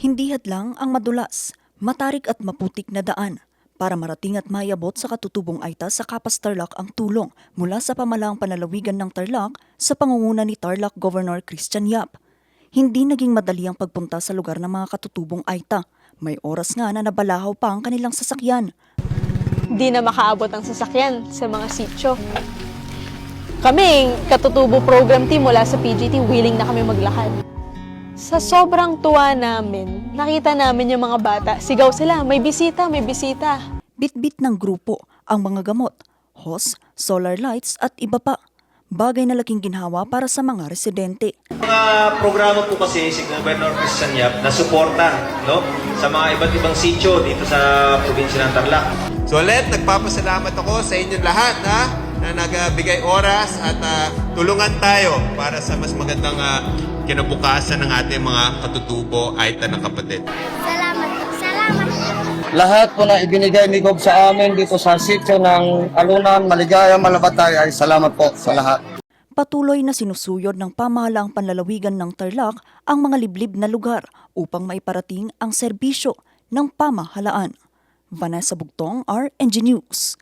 Hindi hadlang ang madulas, matarik at maputik na daan para marating at mayabot sa katutubong Aita sa Kapas Tarlac ang tulong mula sa pamalaang panlalawigan ng Tarlac sa pangunguna ni Tarlac Governor Christian Yap. Hindi naging madali ang pagpunta sa lugar ng mga katutubong Aita. May oras nga na nabalahaw pa ang kanilang sasakyan. Di na makaabot ang sasakyan sa mga sityo. Kami, katutubo program team mula sa PGT, willing na kami maglakad. Sa sobrang tuwa namin, nakita namin yung mga bata. Sigaw sila, may bisita, may bisita. Bitbit ng grupo ang mga gamot, hose, solar lights at iba pa. Bagay na laking ginhawa para sa mga residente. Mga programa po kasi si Governor Christian Yap na suporta, no, sa mga iba't ibang sityo dito sa probinsya ng Tarlac. So ulit, nagpapasalamat ako sa inyong lahat na nagbigay oras at tulungan tayo para sa mas magandang kinabukasan ng ating mga katutubo Aita na kapatid. Salamat po. Salamat po. Lahat po na ibinigay ni Gob sa amin dito sa sitio ng Alunan, Maligaya, Malabatay ay salamat po sa lahat. Patuloy na sinusuyod ng pamahalaang panlalawigan ng Tarlac ang mga liblib na lugar upang maiparating ang serbisyo ng pamahalaan. Vanessa Bugtong, RNG News.